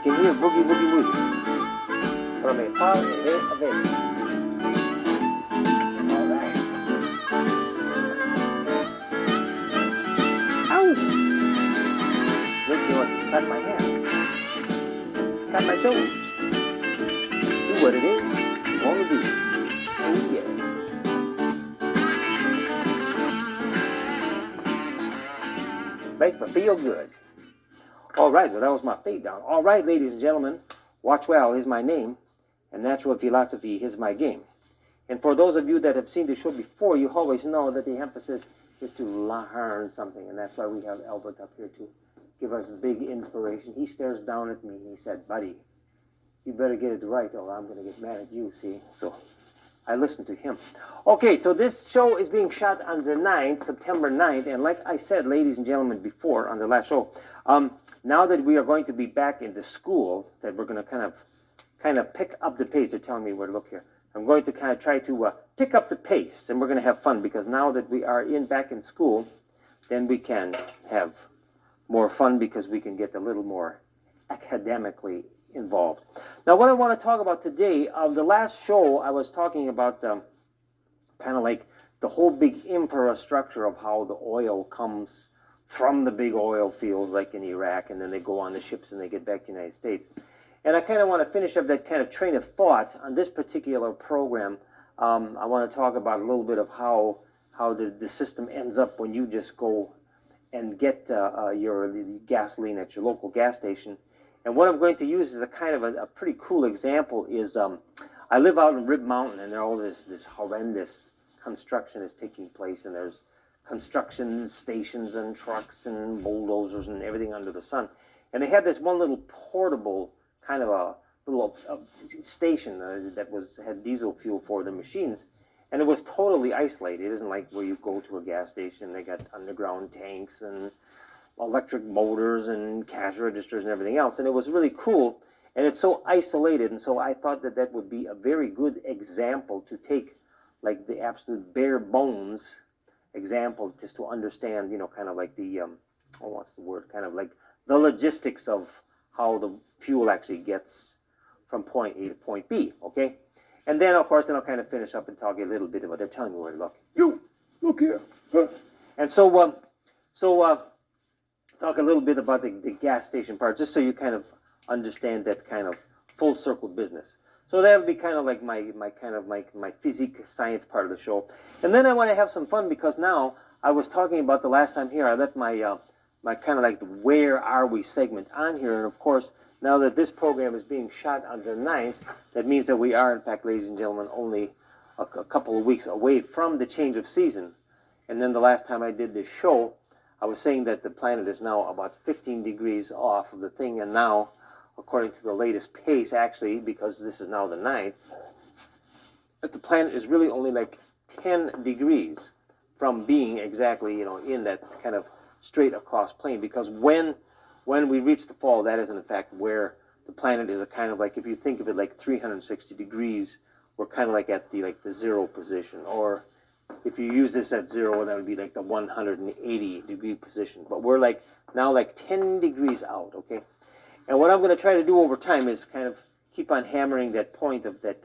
can hear boogie woogie music from a far ahead of it. All right. Ow! Make me want to clap my hands, clap my toes, do what it is you want to do. Oh yeah. Make me feel good. All right, well, that was my fade down. All right, ladies and gentlemen, Watchwell is my name, and natural philosophy is my game. And for those of you that have seen the show before, you always know that the emphasis is to learn something, and that's why we have Albert up here to give us a big inspiration. He stares down at me, and he said, buddy, you better get it right, or I'm going to get mad at you, see? So I listened to him. Okay, so this show is being shot on the 9th, September 9th, and like I said, ladies and gentlemen, before, on the last show, now that we are going to be back in the school, that we're going to kind of pick up the pace. They're telling me where to look here. I'm going to kind of try to pick up the pace, and we're going to have fun, because now that we are back in school, then we can have more fun, because we can get a little more academically involved. Now, what I want to talk about today, the last show I was talking about kind of like the whole big infrastructure of how the oil comes from the big oil fields like in Iraq, and then they go on the ships and they get back to the United States. And I kind of want to finish up that kind of train of thought on this particular program. I want to talk about a little bit of how the system ends up when you just go and get your gasoline at your local gas station. And what I'm going to use as a kind of a pretty cool example is I live out in Rib Mountain, and there all this horrendous construction is taking place, and there's construction stations and trucks and bulldozers and everything under the sun. And they had this one little portable kind of a little station that had diesel fuel for the machines, and it was totally isolated. It isn't like where you go to a gas station. They got underground tanks and electric motors and cash registers and everything else, and it was really cool, and it's so isolated. And so I thought that that would be a very good example to take, like the absolute bare bones example, just to understand, you know, kind of like the what's the word, kind of like the logistics of how the fuel actually gets from point A to point B. Okay, and then of course then I'll kind of finish up and talk a little bit about, they're telling me where to look. You look here. And so talk a little bit about the gas station part, just so you kind of understand that kind of full circle business. So that'll be kind of like my physique science part of the show. And then I want to have some fun, because now I was talking about the last time here, I left my my kind of like the where are we segment on here. And of course, now that this program is being shot on the 9th, that means that we are, in fact, ladies and gentlemen, only a couple of weeks away from the change of season. And then the last time I did this show, I was saying that the planet is now about 15 degrees off of the thing, and now, according to the latest pace, actually, because this is now the 9th, that the planet is really only like 10 degrees from being exactly, you know, in that kind of straight across plane. Because when we reach the fall, that is in fact where the planet is a kind of like, if you think of it like 360 degrees, we're kind of like at the zero position. Or if you use this at zero, that would be like the 180 degree position. But we're like now like 10 degrees out, okay? And what I'm going to try to do over time is kind of keep on hammering that point of that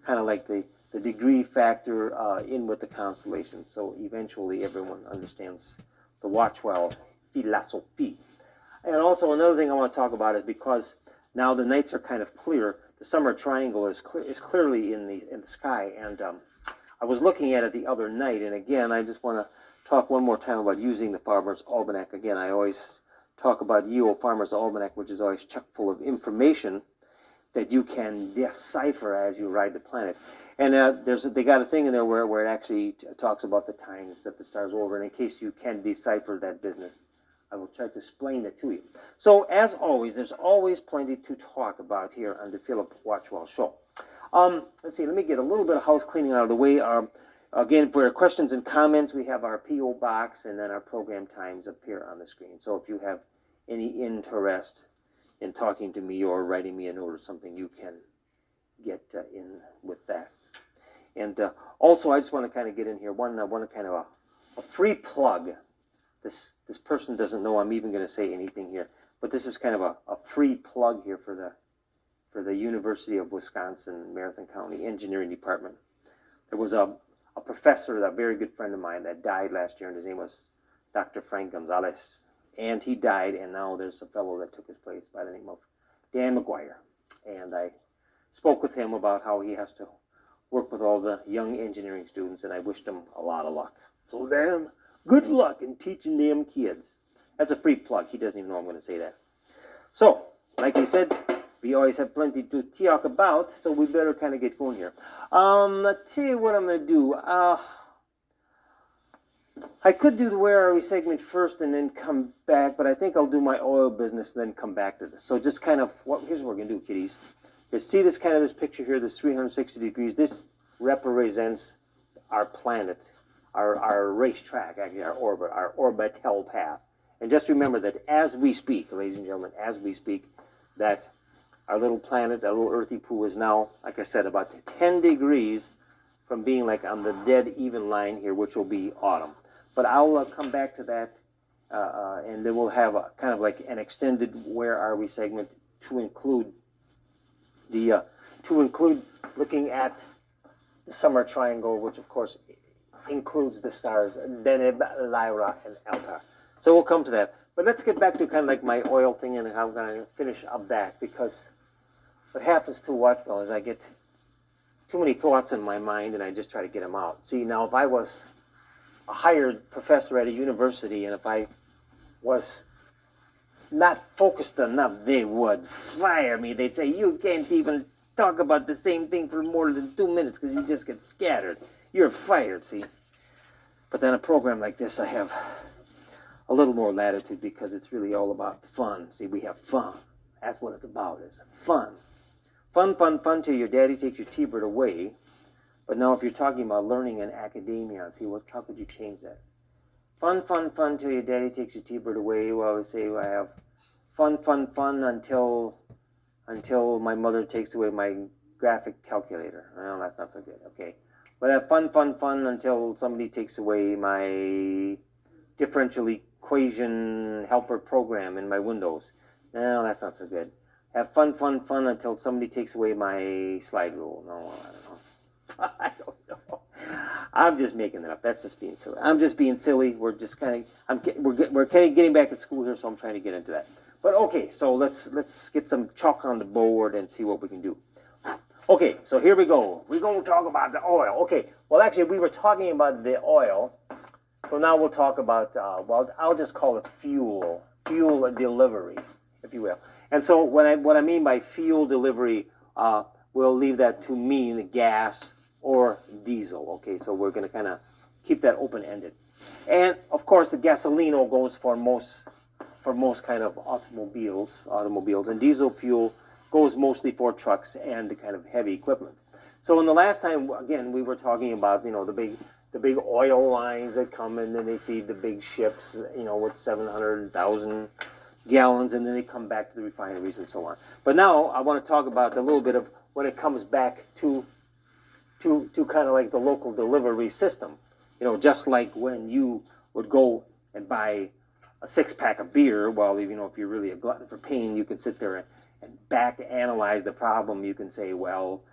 kind of like the degree factor in with the constellations. So eventually everyone understands the Watchwell philosophy. And also another thing I want to talk about is, because now the nights are kind of clear, the summer triangle is clearly in the sky. And I was looking at it the other night, and again, I just want to talk one more time about using the Farmer's Almanac. Again, I always talk about the Farmer's Almanac, which is always chock full of information that you can decipher as you ride the planet. And they got a thing in there where it actually talks about the times that the stars are over. And in case you can decipher that business, I will try to explain it to you. So as always, there's always plenty to talk about here on the Phillip Watchwell Show. Let's see, let me get a little bit of house cleaning out of the way. Again, for questions and comments, we have our P.O. box, and then our program times appear on the screen. So if you have any interest in talking to me or writing me a note or something, you can get in with that. And also, I just want to kind of get in here one kind of a free plug. This person doesn't know I'm even going to say anything here, But this is kind of a free plug here for the University of Wisconsin, Marathon County Engineering Department. There was a professor, a very good friend of mine, that died last year, and his name was Dr. Frank Gonzalez. And he died, and now there's a fellow that took his place by the name of Dan McGuire. And I spoke with him about how he has to work with all the young engineering students, and I wished him a lot of luck. So Dan, good luck in teaching them kids. That's a free plug. He doesn't even know I'm going to say that. So, like I said, we always have plenty to talk about, so we better kind of get going here. Let's tell you what I'm going to do. I could do the Where Are We segment first and then come back, but I think I'll do my oil business and then come back to this. So just kind of, here's what we're going to do, kiddies. You see this kind of this picture here, this 360 degrees. This represents our planet, our racetrack, actually our orbit, our orbital path. And just remember that as we speak, ladies and gentlemen, as we speak, that our little planet, our little earthy poo is now, like I said, about 10 degrees from being like on the dead even line here, which will be autumn. But I'll come back to that, and then we'll have a, kind of like an extended Where Are We segment to include the looking at the summer triangle, which of course includes the stars Deneb, Lyra, and Altar. So we'll come to that. But let's get back to kind of like my oil thing, and I'm going to finish up that, because what happens to Watchwell is I get too many thoughts in my mind, and I just try to get them out. See, now if I was a hired professor at a university, and if I was not focused enough, they would fire me. They'd say, you can't even talk about the same thing for more than 2 minutes because you just get scattered. You're fired, see. But then a program like this, I have a little more latitude, because it's really all about the fun. See, we have fun. That's what it's about, is fun. Fun, fun, fun till your daddy takes your T-bird away. But now if you're talking about learning in academia, see, how could you change that? Fun, fun, fun till your daddy takes your T-bird away. Well, I would say I have fun, fun, fun until my mother takes away my graphic calculator. Well, that's not so good. Okay. But I have fun, fun, fun until somebody takes away my differential equation helper program in my Windows. No, that's not so good. Have fun, fun, fun until somebody takes away my slide rule. No, I don't know. I don't know. I'm just making it up. That's just being silly. I'm just being silly. We're just kind of, we're kind of getting back at school here, so I'm trying to get into that. But okay, so let's get some chalk on the board and see what we can do. Okay, so here we go. We're going to talk about the oil. Okay, well, actually, we were talking about the oil. So now we'll talk about, well, I'll just call it fuel delivery, if you will. And so what I mean by fuel delivery, we'll leave that to mean gas or diesel. Okay, so we're going to kind of keep that open-ended. And of course, the gasolino goes for most kind of automobiles, and diesel fuel goes mostly for trucks and the kind of heavy equipment. So in the last time, again, we were talking about, you know, the big oil lines that come and then they feed the big ships, you know, with 700,000 gallons, and then they come back to the refineries and so on. But now I want to talk about a little bit of when it comes back to kind of like the local delivery system. You know, just like when you would go and buy a 6-pack of beer, well, you know, if you're really a glutton for pain, you can sit there and back analyze the problem. You can say, well,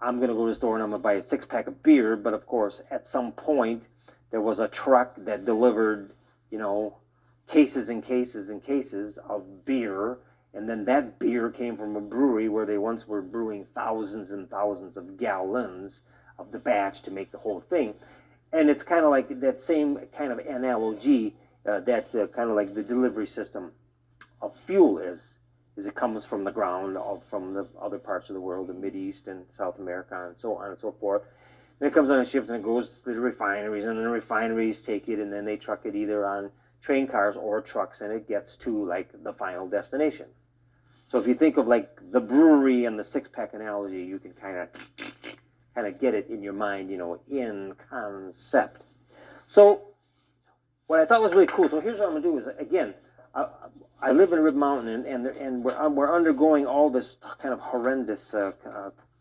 I'm going to go to the store and I'm going to buy a 6-pack of beer, but of course, at some point, there was a truck that delivered, you know, cases and cases and cases of beer, and then that beer came from a brewery where they once were brewing thousands and thousands of gallons of the batch to make the whole thing. And it's kind of like that same kind of analogy that kind of like the delivery system of fuel is it comes from the ground, from the other parts of the world, the Mideast and South America and so on and so forth. And it comes on ships and it goes to the refineries, and then the refineries take it and then they truck it either on train cars or trucks, and it gets to like the final destination. So if you think of like the brewery and the 6-pack analogy, you can kind of get it in your mind, you know, in concept. So what I thought was really cool, so here's what I'm going to do is, again, I live in Rib Mountain, and we're undergoing all this kind of horrendous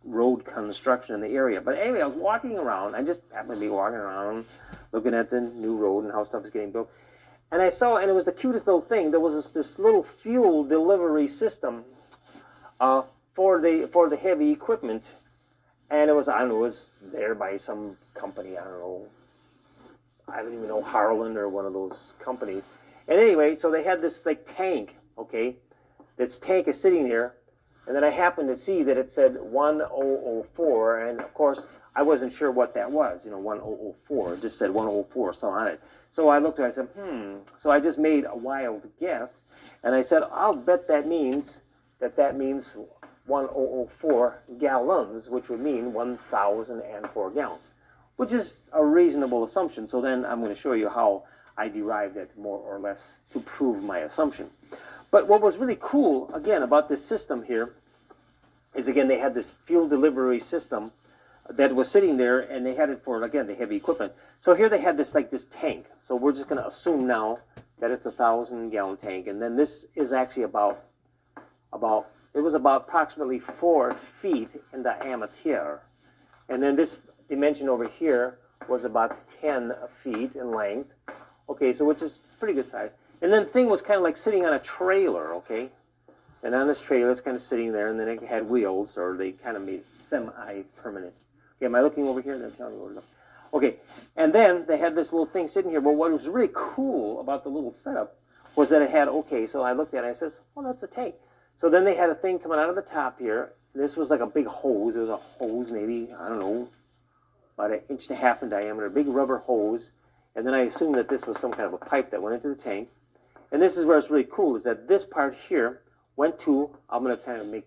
road construction in the area. But anyway, I was walking around. I just happened to be walking around looking at the new road and how stuff is getting built. And I saw, and it was the cutest little thing. There was this little fuel delivery system for the heavy equipment, and it was, I don't know, it was there by some company, I don't even know, Harlan or one of those companies. And anyway, so they had this like tank, okay? This tank is sitting there, and then I happened to see that it said 1004, and of course I wasn't sure what that was, 1004. It just said 104 so on it. So I looked at it, I said, So I just made a wild guess, and I said, I'll bet that means 1004 gallons, which would mean 1,004 gallons, which is a reasonable assumption. So then I'm going to show you how I derived it more or less to prove my assumption. But what was really cool, again, about this system here is, again, they had this fuel delivery system that was sitting there, and they had it for, again, the heavy equipment. So here they had this tank. So we're just going to assume now that it's a 1,000-gallon tank. And then this is actually about approximately 4 feet in diameter. And then this dimension over here was about 10 feet in length. Okay, so which is pretty good size. And then the thing was kind of like sitting on a trailer, okay? And on this trailer, it's kind of sitting there, and then it had wheels, or they kind of made it semi-permanent. Okay, am I looking over here? Then tell me where to look. Okay, and then they had this little thing sitting here. But what was really cool about the little setup was that it had, okay, so I looked at it, and I says, well, that's a tank. So then they had a thing coming out of the top here. This was like a big hose. It was a hose, maybe, I don't know, about 1.5 inches in diameter, big rubber hose. And then I assumed that this was some kind of a pipe that went into the tank. And this is where it's really cool, is that this part here went to, I'm going to kind of make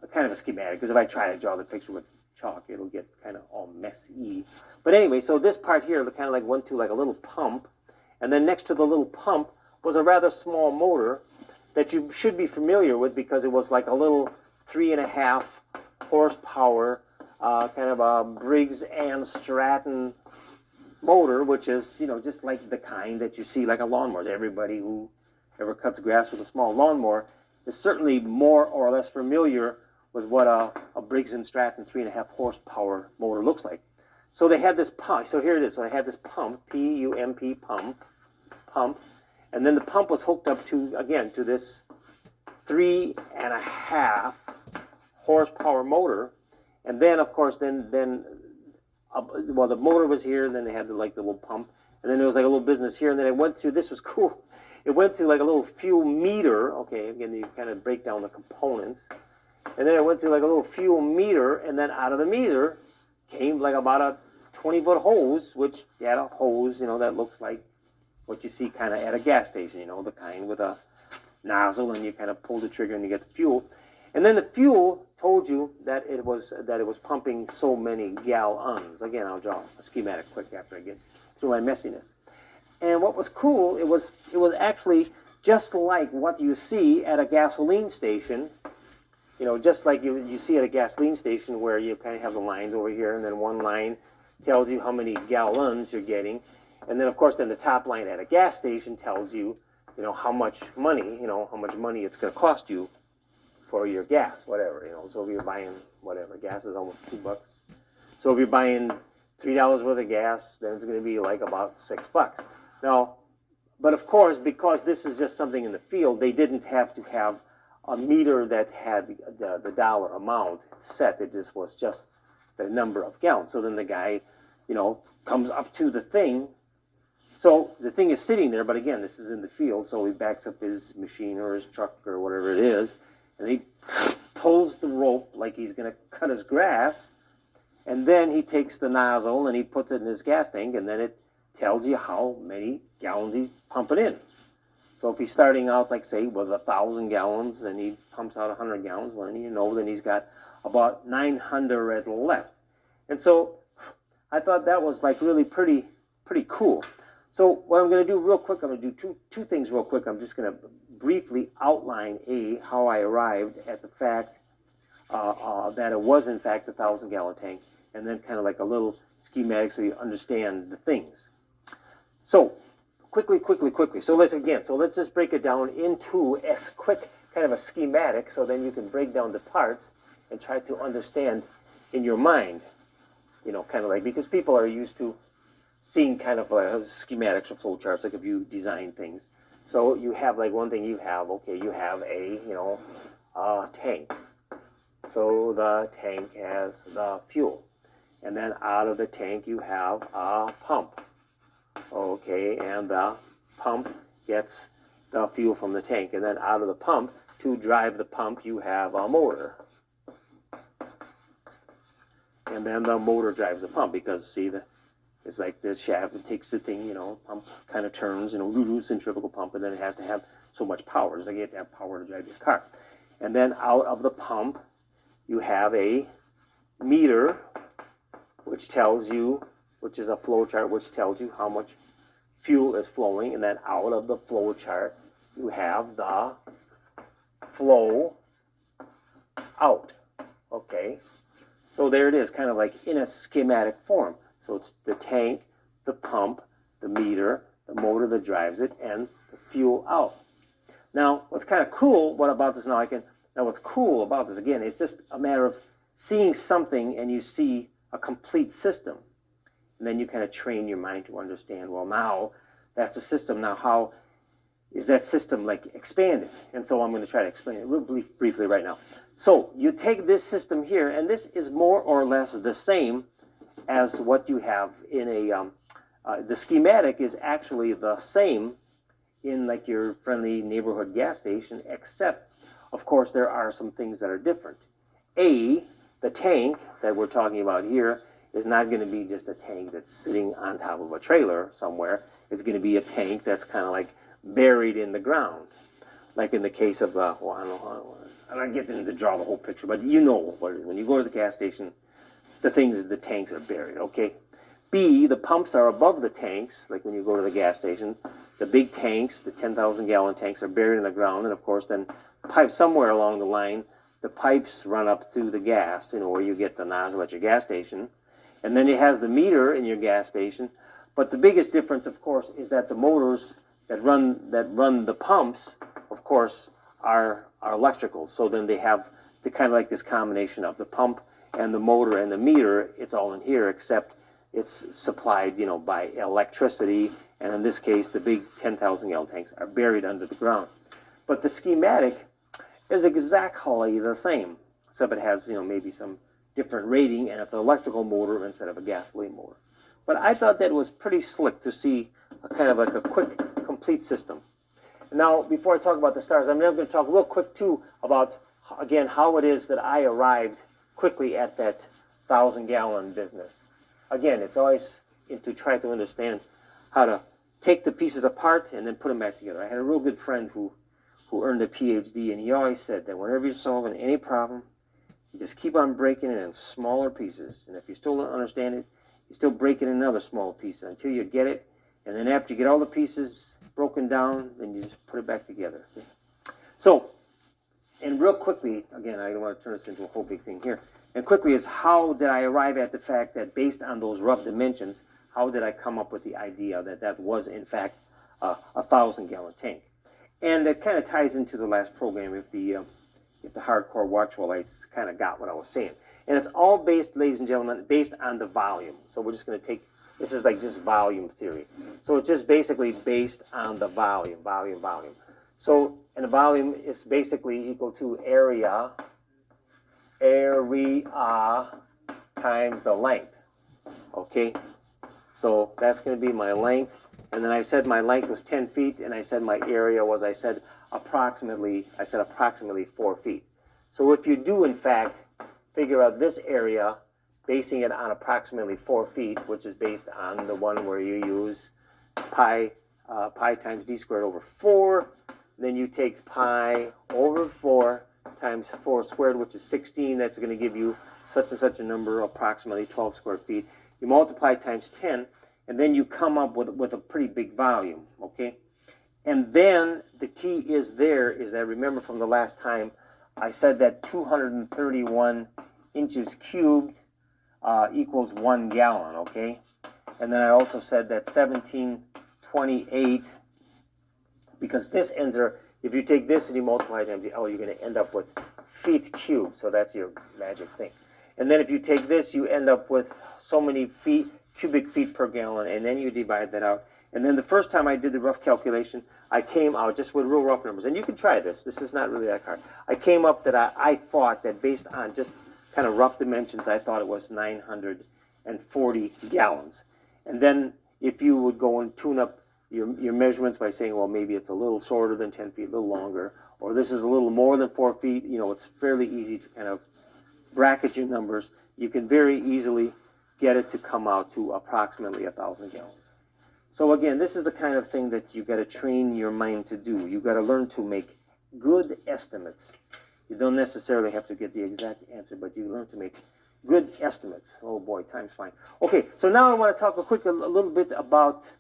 a kind of a schematic, because if I try to draw the picture with chalk, it'll get kind of all messy. But anyway, so this part here kind of like went to like a little pump. And then next to the little pump was a rather small motor that you should be familiar with, because it was like a little 3.5 horsepower kind of a Briggs and Stratton motor, which is, just like the kind that you see like a lawnmower. Everybody who ever cuts grass with a small lawnmower is certainly more or less familiar with what a Briggs and Stratton 3.5 horsepower motor looks like. So they had this pump. So here it is. So they had this pump, P-U-M-P, pump. And then the pump was hooked up to, again, to this 3.5 horsepower motor. And then, of course, well, the motor was here, and then they had the little pump. And then there was like a little business here. And then it went to, this was cool, it went to like a little fuel meter. Okay, again, you kind of break down the components. And then it went to like a little fuel meter, and then out of the meter came like about a 20-foot hose, which had a hose, that looks like what you see kind of at a gas station, the kind with a nozzle, and you kind of pull the trigger and you get the fuel. And then the fuel told you that it was pumping so many gallons. Again, I'll draw a schematic quick after I get through my messiness. And what was cool, it was actually just like what you see at a gasoline station. Just like you see at a gasoline station, where you kind of have the lines over here, and then one line tells you how many gallons you're getting. And then, of course, then the top line at a gas station tells you, how much money it's going to cost you for your gas, whatever, So if you're buying, whatever, gas is almost $2. So if you're buying $3 worth of gas, then it's going to be like about $6. Now, but of course, because this is just something in the field, they didn't have to have a meter that had the dollar amount set. It just was just the number of gallons. So then the guy, comes up to the thing. So the thing is sitting there, but again, this is in the field, so he backs up his machine or his truck or whatever it is, and he pulls the rope like he's going to cut his grass, and then he takes the nozzle and he puts it in his gas tank, and then it tells you how many gallons he's pumping in. So if he's starting out, like, say, with 1,000 gallons, and he pumps out 100 gallons, well, then he's got about 900 left. And so I thought that was, like, really pretty cool. So what I'm going to do real quick, I'm going to do two things real quick. I'm just going to briefly outline how I arrived at the fact that it was, in fact, a 1,000-gallon tank, and then kind of like a little schematic so you understand the things. So quickly. So let's just break it down into a quick kind of a schematic, so then you can break down the parts and try to understand in your mind, kind of like, because people are used to seeing kind of schematics or flow charts, like if you design things. So you have like one thing you have, okay, you have a, a tank. So the tank has the fuel. And then out of the tank you have a pump. Okay, and the pump gets the fuel from the tank. And then out of the pump, to drive the pump, you have a motor. And then the motor drives the pump because, see, it's like the shaft, it takes the thing, pump kind of turns, centrifugal pump, and then it has to have so much power. It's like you have to have power to drive your car. And then out of the pump, you have a meter, which tells you, which is a flow chart, which tells you how much fuel is flowing. And then out of the flow chart, you have the flow out. Okay, so there it is, kind of like in a schematic form. So it's the tank, the pump, the meter, the motor that drives it, and the fuel out. Now, what's kind of cool about this now, what's cool about this, again, it's just a matter of seeing something and you see a complete system. And then you kind of train your mind to understand, well, now that's a system. Now, how is that system like expanded? And so I'm going to try to explain it real briefly right now. So you take this system here, and this is more or less the same as what you have in the schematic is actually the same in like your friendly neighborhood gas station, except, of course, there are some things that are different. The tank that we're talking about here is not going to be just a tank that's sitting on top of a trailer somewhere. It's going to be a tank that's kind of like buried in the ground. Like in the case of the, I'm not getting to draw the whole picture, but you know what it is. When you go to the gas station, the tanks are buried, okay? B, the pumps are above the tanks, like when you go to the gas station. The big tanks, the 10,000 gallon tanks, are buried in the ground, and of course then pipes somewhere along the line, the pipes run up through the gas, where you get the nozzle at your gas station. And then it has the meter in your gas station. But the biggest difference, of course, is that the motors that run the pumps, of course, are electrical. So then they have the kind of like this combination of the pump and the motor and the meter. It's all in here, except it's supplied, by electricity. And in this case, the big 10,000 gallon tanks are buried under the ground. But the schematic is exactly the same, except it has, maybe some different rating, and it's an electrical motor instead of a gasoline motor. But I thought that was pretty slick to see a kind of like a quick, complete system. Now, before I talk about the stars, I'm now going to talk real quick, too, about, again, how it is that I arrived quickly at that 1,000-gallon business. Again, it's always to try to understand how to take the pieces apart and then put them back together. I had a real good friend who earned a PhD, and he always said that whenever you're solving any problem, you just keep on breaking it in smaller pieces. And if you still don't understand it, you still break it in another small piece until you get it. And then after you get all the pieces broken down, then you just put it back together. See? So, and real quickly, again, I don't want to turn this into a whole big thing here. And quickly is, how did I arrive at the fact that based on those rough dimensions, how did I come up with the idea that that was, in fact, a 1,000-gallon tank? And that kind of ties into the last program if the hardcore Watchwellites kind of got what I was saying. And it's all based, ladies and gentlemen, based on the volume. So we're just going to take, this is like just volume theory. So it's just basically based on the volume. So, and the volume is basically equal to area times the length. Okay? So that's going to be my length. And then I said my length was 10 feet, and I said my area was, approximately 4 feet. So if you do, in fact, figure out this area, basing it on approximately 4 feet, which is based on the one where you use pi times d squared over 4, then you take pi over 4 times 4 squared, which is 16. That's going to give you such and such a number, approximately 12 square feet. You multiply times 10, and then you come up with a pretty big volume, okay? And then the key is that, remember from the last time, I said that 231 inches cubed equals 1 gallon, okay? And then I also said that 1728, because this ends up, if you take this and you multiply times the L, you're going to end up with feet cubed, so that's your magic thing. And then if you take this, you end up with so many feet cubic feet per gallon, and then you divide that out. And then the first time I did the rough calculation, I came out just with real rough numbers. And you can try this. This is not really that hard. I came up that I thought that based on just kind of rough dimensions, I thought it was 940 gallons. And then if you would go and tune up your measurements by saying, well, maybe it's a little shorter than 10 feet, a little longer, or this is a little more than 4 feet, you know, it's fairly easy to kind of bracket your numbers. You can very easily get it to come out to approximately 1,000 gallons. So again, this is the kind of thing that you got to train your mind to do. You got to learn to make good estimates. You don't necessarily have to get the exact answer, but you learn to make good estimates. Oh boy, time's flying. Okay, so now I want to talk a little bit about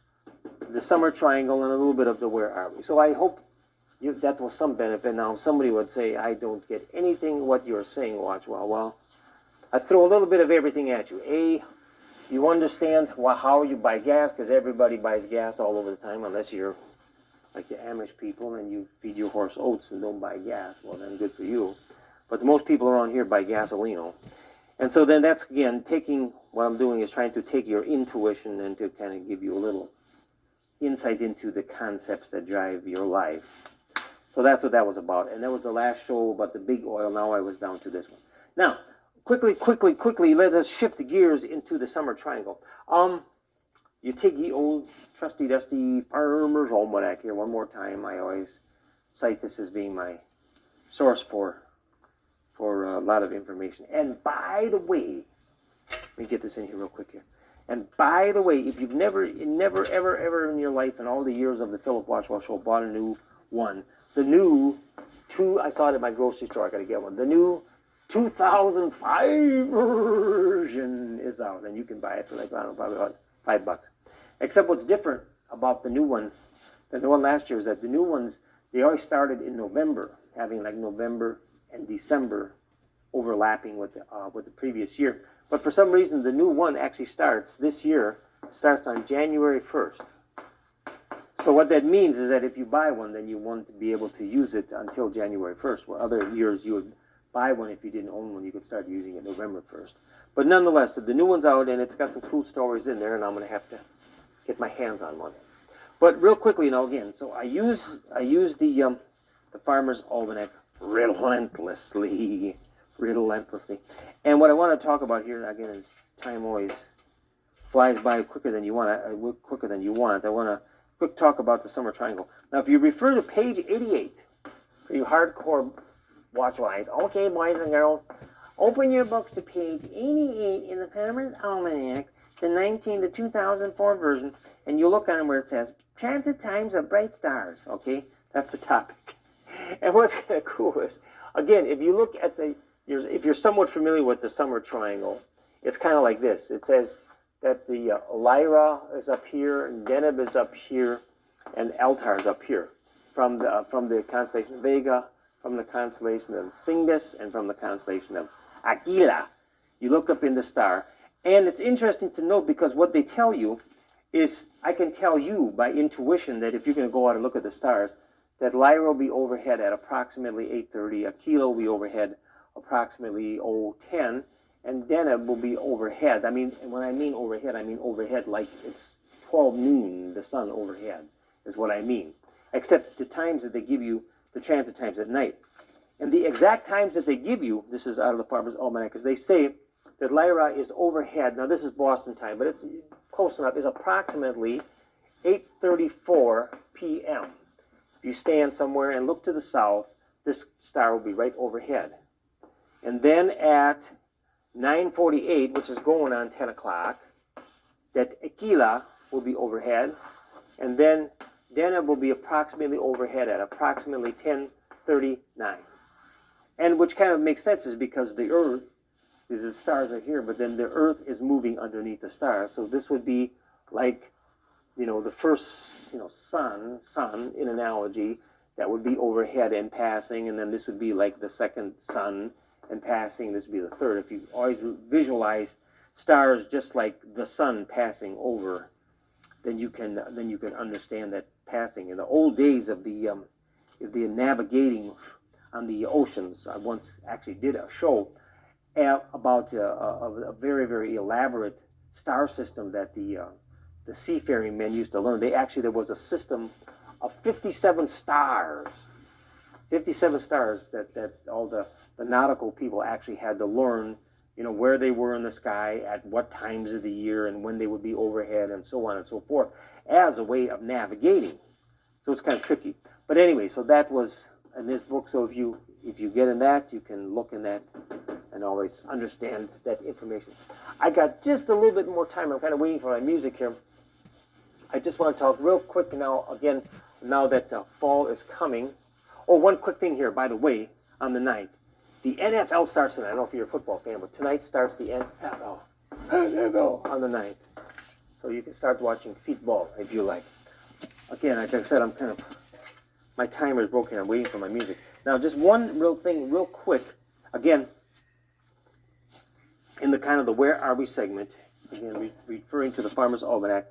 the summer triangle and a little bit of the where are we. So I hope that was some benefit. Now somebody would say, I don't get anything what you're saying, Watchwell. Well, I throw a little bit of everything at you. A, you understand how you buy gas, because everybody buys gas all over the time, unless you're like the Amish people and you feed your horse oats and don't buy gas. Well, then good for you. But most people around here buy gasolino. And so then that's, again, what I'm doing is trying to take your intuition and to kind of give you a little insight into the concepts that drive your life. So that's what that was about. And that was the last show about the big oil. Now I was down to this one. Now, quickly, let us shift gears into the summer triangle. You take the old trusty dusty Farmer's Almanac here one more time. I always cite this as being my source for a lot of information. And by the way, let me get this in here real quick here. And by the way, if you've never, ever in your life, in all the years of the Phillip Watchwell Show, bought a new one, the new I saw it at my grocery store, I got to get one. The new 2005 version is out, and you can buy it for like, I don't know, probably about $5. Except what's different about the new one than the one last year is that the new ones, they always started in November, having like November and December overlapping with the previous year. But for some reason, the new one actually starts on January 1st. So what that means is that if you buy one, then you want to be able to use it until January 1st, where other years you would buy one. If you didn't own one, you could start using it November 1st. But nonetheless, the new one's out, and it's got some cool stories in there, and I'm going to have to get my hands on one. But real quickly now, again, so I use the Farmer's Almanac relentlessly. And what I want to talk about here, again, is time always flies by quicker than you want. I want to quick talk about the summer triangle. Now, if you refer to page 88, for you hardcore Watchwellites, okay, boys and girls, open your books to page 88 in the Farmer's Almanac, the 2004 version, and you look on where it says transit times of bright stars. Okay, that's the topic. And what's kind of cool is, again, if you look at if you're somewhat familiar with the summer triangle, it's kind of like this. It says that the Lyra is up here, and Deneb is up here, and Altar is up here, from the constellation of Vega, from the constellation of Cygnus, and from the constellation of Aquila. You look up in the star, and it's interesting to note, because what they tell you is, I can tell you by intuition that if you're going to go out and look at the stars, that Lyra will be overhead at approximately 8:30, Aquila will be overhead approximately 10, and Deneb will be overhead. I mean, when I mean overhead like it's 12 noon, the sun overhead is what I mean. Except the times that they give you, the transit times at night. And the exact times that they give you, this is out of the Farmer's Almanac, because they say that Lyra is overhead, now this is Boston time, but it's close enough, is approximately 8:34 p.m. If you stand somewhere and look to the south, this star will be right overhead. And then at 9:48, which is going on 10 o'clock, that Aquila will be overhead, and then Deneb will be approximately overhead at approximately 10:39. And which kind of makes sense is because the Earth, the stars are here, but then the Earth is moving underneath the stars. So this would be like, the first, sun in analogy, that would be overhead and passing, and then this would be like the second sun and passing, this would be the third. If you always visualize stars just like the sun passing over, then you can understand that passing. In the old days of the navigating on the oceans, I once actually did a show about a very, very elaborate star system that the seafaring men used to learn. There was a system of 57 stars. 57 stars that all the nautical people actually had to learn, where they were in the sky, at what times of the year, and when they would be overhead, and so on and so forth, as a way of navigating. So it's kind of tricky. But anyway, so that was in this book. So if you get in that, you can look in that and always understand that information. I got just a little bit more time. I'm kind of waiting for my music here. I just want to talk real quick now, again, now that fall is coming. Oh, one quick thing here, by the way, on the 9th. The NFL starts tonight. I don't know if you're a football fan, but tonight starts the NFL on the 9th. So you can start watching football if you like. Again, like I said, my timer is broken. I'm waiting for my music. Now, just one real thing, real quick. Again, in the kind of the Where Are We segment, again, referring to the Farmer's Almanac,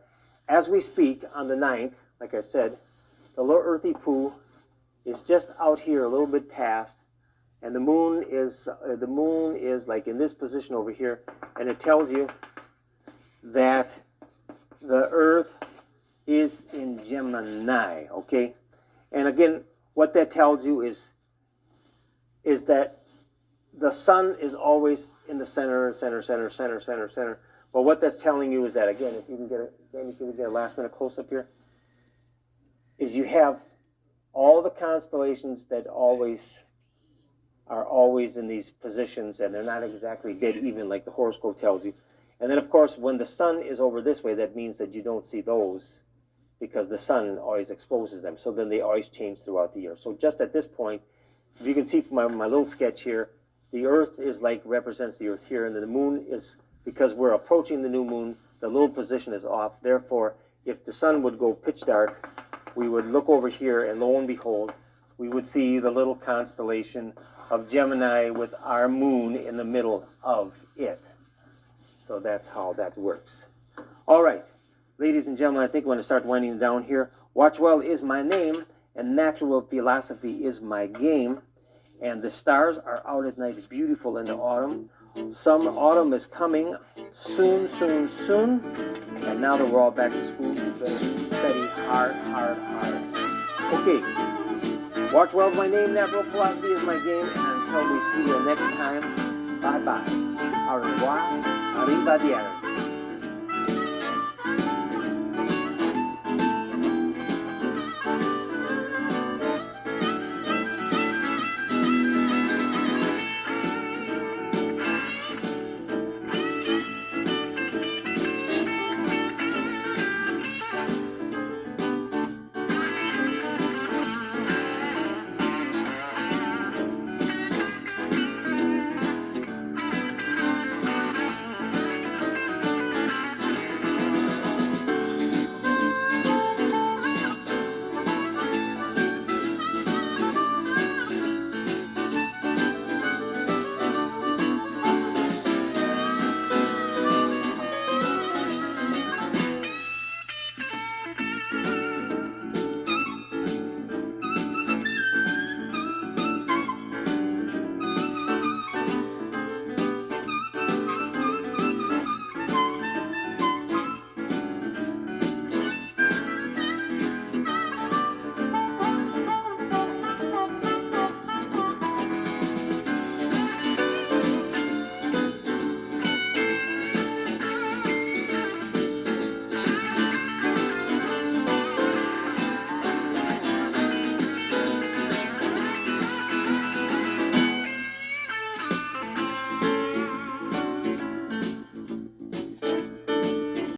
as we speak on the 9th, like I said, the little earthy poo is just out here a little bit past, and the moon is like in this position over here, and it tells you that the Earth is in Gemini, okay? And again, what that tells you is that the sun is always in the center. But what that's telling you is that, again, if you can get a last minute close up here, is you have all the constellations that are always in these positions, and they're not exactly dead even like the horoscope tells you. And then, of course, when the sun is over this way, that means that you don't see those because the sun always exposes them. So then they always change throughout the year. So just at this point, if you can see from my little sketch here, the Earth represents the Earth here, and the moon is, because we're approaching the new moon, the little position is off. Therefore, if the sun would go pitch dark, we would look over here, and lo and behold, we would see the little constellation of Gemini with our moon in the middle of it. So that's how that works. All right, ladies and gentlemen, I think I'm going to start winding down here. Watchwell is my name, and natural philosophy is my game. And the stars are out at night, beautiful in the autumn. Some autumn is coming soon. And now that we're all back to school, we better study hard. Okay, Watchwell is my name, natural philosophy is my game, and until we see you next time, bye-bye. Au revoir, arrivederci.